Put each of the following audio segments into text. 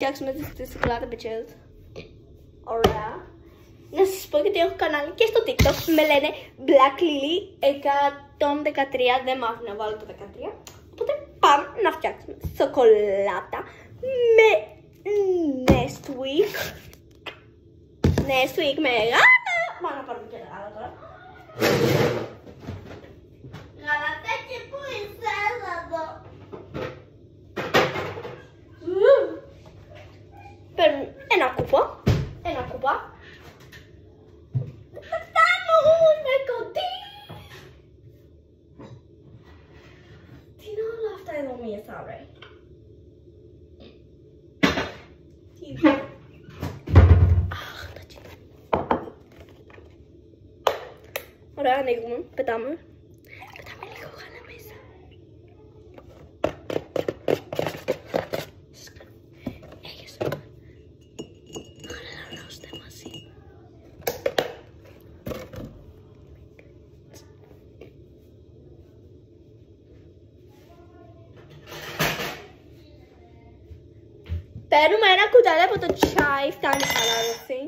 φτιάξουμε τις σοκολάτα-μπιτσές. Ωραία. Να σας πω γιατί έχω κανάλι και στο TikTok. Με λένε Black Lily 113. Δεν μ' άφηνε να βάλω το 13. Οπότε πάμε να φτιάξουμε σοκολάτα με Nesquik. Nesquik μεγάλα. Πάμε να πάρουμε και μεγάλα τώρα. Γαλατάκι που είσαι εδώ. Παίρνουμε ένα κουπό. Ένα κουπά. Είναι κοντή. Τι είναι όλα αυτά εδώ μέσα, ρε. Τι είναι. Ωραία, ανοίγουμε, πετάμε. Πετάμε λίγο γάλα μέσα. Έχεις γάλα ρώστε μαζί. Παίρνουμε ένα κουτάλι από το τσάι, φτάνει η χαλάρωση.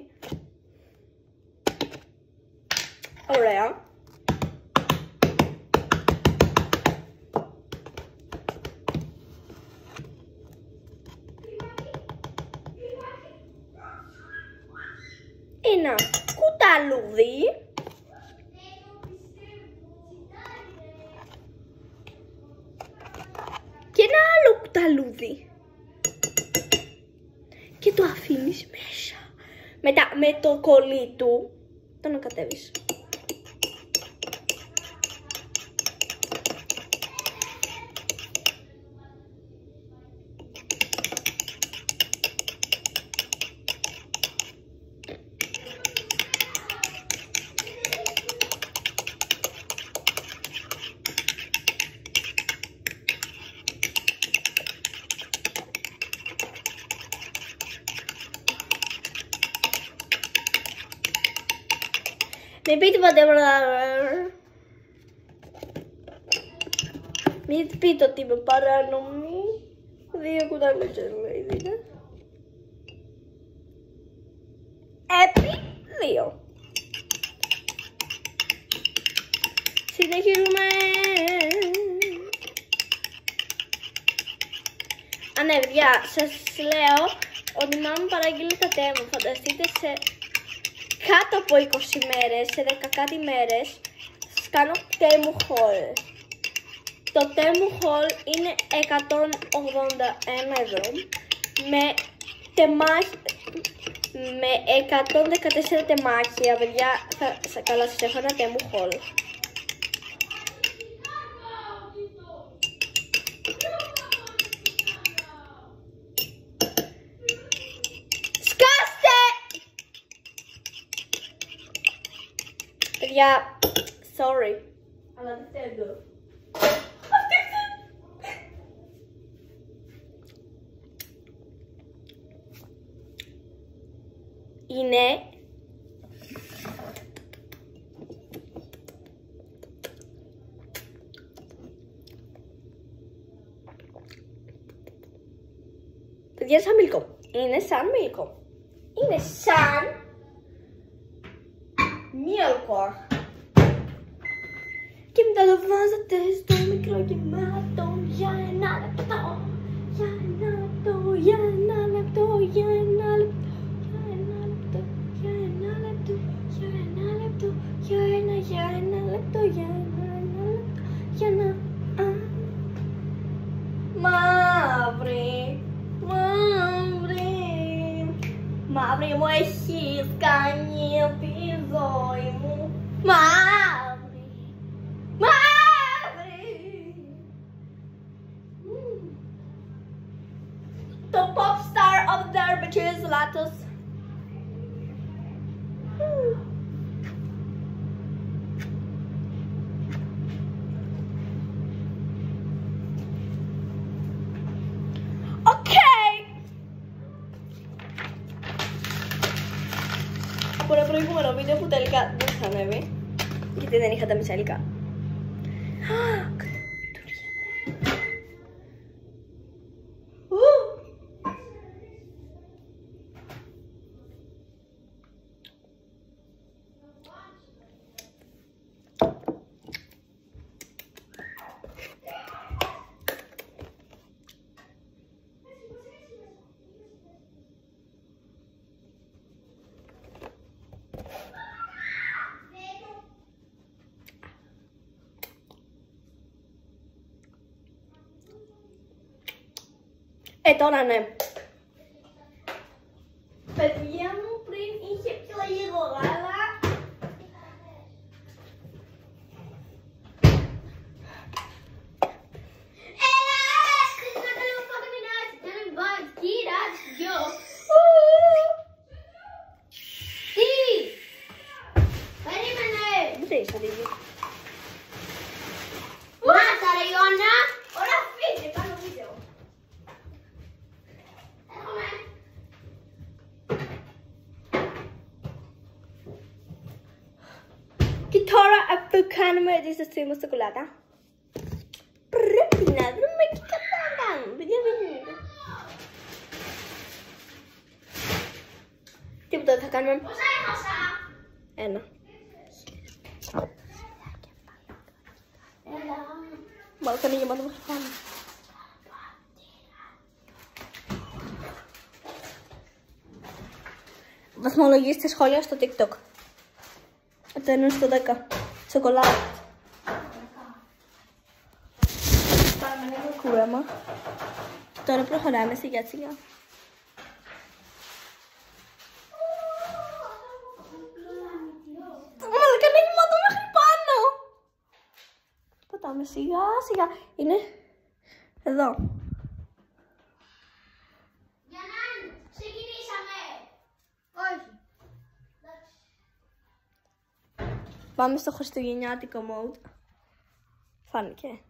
Ωραία. Ένα κουταλούδι. Και ένα άλλο κουταλούδι. Και το αφήνεις μέσα. Μετά με το κολλή του το ανακατεύεις. Μην πείτε Μην πείτε ότι είμαι παράνομη. 2 κουταλούτσες λέει είναι. Επί 2. Συνεχίζουμε. Ναι, παιδιά, σας λέω ότι μάλλον παραγγείλει τα τέμου. Φανταστείτε σε κάτω από 20 μέρες, σε 10 κάτι μέρες, σας κάνω τέμου haul. Το τέμου haul είναι 181 ευρώ με με 114 τεμάχια, παιδιά. Καλά, σας έχω ένα τέμου haul. Παιδιά, sorry. Αλλά δεν θέλω. Είναι παιδιά σαν μίλκο. Είναι σαν μίλκο. Είναι σαν μίλκο. Και μετά το βάζετε στο μικρό γεμάτο για 1 λεπτό. Για 1 λεπτό, για 1 λεπτό, για 1 λεπτό. Μαύρη μου έχεις κάνει τη ζωή μου. Μαύρη, μαύρη. Το pop star of the bitches Latos. Από ένα προηγούμενο βίντεο που τελικά δεν θα ανέβει, γιατί δεν είχα τα μισά υλικά. Τώρα ναι. Παιδιά μου πριν είχε πιο λίγο γάλα. Και τώρα αφού κάνουμε τη σωστή μου σοκολάτα, πρέπει να δούμε τι θα κάνουμε. Παιδιά, δεν είναι. Τίποτα δεν θα κάνουμε. Πόσα έχασα? 1. Μπαλκόνι γεμάτο μέχρι πάνω. Βαθμολογήστε σχόλια στο TikTok. Από το 1 στο 10. Σοκολάτα. Πάμε λίγο κούρεμα. Τώρα προχωράμε σιγά σιγά. Μαλάκα είναι γεμάτο μέχρι πάνω. Πατάμε σιγά σιγά. Είναι εδώ. Πάμε στο χριστουγεννιάτικο mode. Φάνηκε.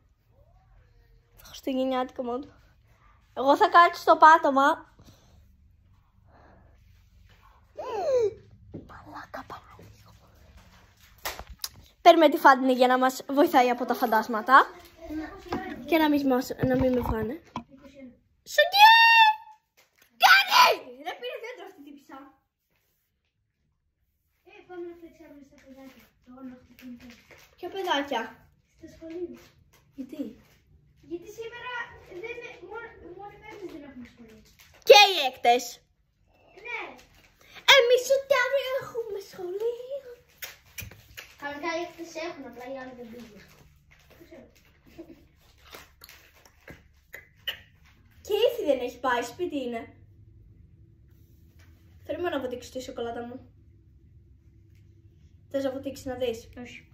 Στο χριστουγεννιάτικο mode. Εγώ θα κάτσω στο πάτωμα. Μαλάκα παραλίγο. Παίρνουμε τη Φάντινη για να μας βοηθάει από τα φαντάσματα. Και να μην με φάνε. Σογκέ! Κάνει! Ρε πήρε δέντρο αυτή την πισά. Πάμε να φλεξάρουμε στα παιδάκια. Ποια παιδάκια? Στα σχολεία. Γιατί? Γιατί σήμερα μόνο οι πέμπτες δεν έχουμε σχολεία. Και οι έκτες. Ναι. Εμείς ούτε αύριο έχουμε σχολεία. Κανονικά οι έκτες έχουν, απλά οι άλλοι δεν πήγαν. Και η Ήθη δεν έχει πάει, σπίτι είναι. Θέλουμε να αποτύξω τη σοκολάτα μου. Θες να αποτύξεις να δεις? Όχι.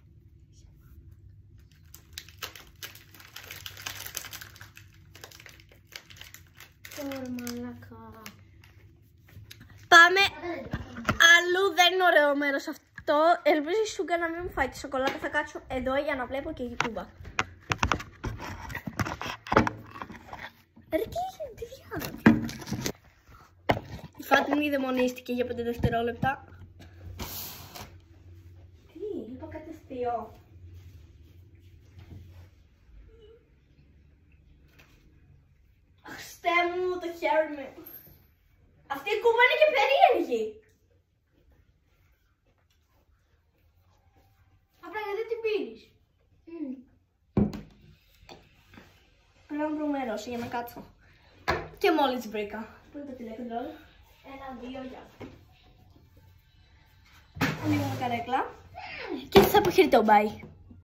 Πάμε αλλού, δεν είναι ωραίο μέρος αυτό. Ελπίζω η Σούγκα να μην μου φάει τη σοκολάτα. Θα κάτσω εδώ για να βλέπω και YouTube. Ρε τι διάβασα. Η Φάτινη δαιμονίστηκε για 5 δευτερόλεπτα. Τι, είπα κάτι αστείο. Χριστέ μου, το χέρι μου. Αυτή η κούβα είναι και περίεργη. Απλά γιατί την πίνεις? Πρέπει να βρούμε ρώσο για να κάτσω. Και μόλις βρήκα. Πού είναι το τηλεκοντρόλ? 1, 2, για. Ανοίγουμε καρέκλα. Και σας αποχαιρετώ, bye.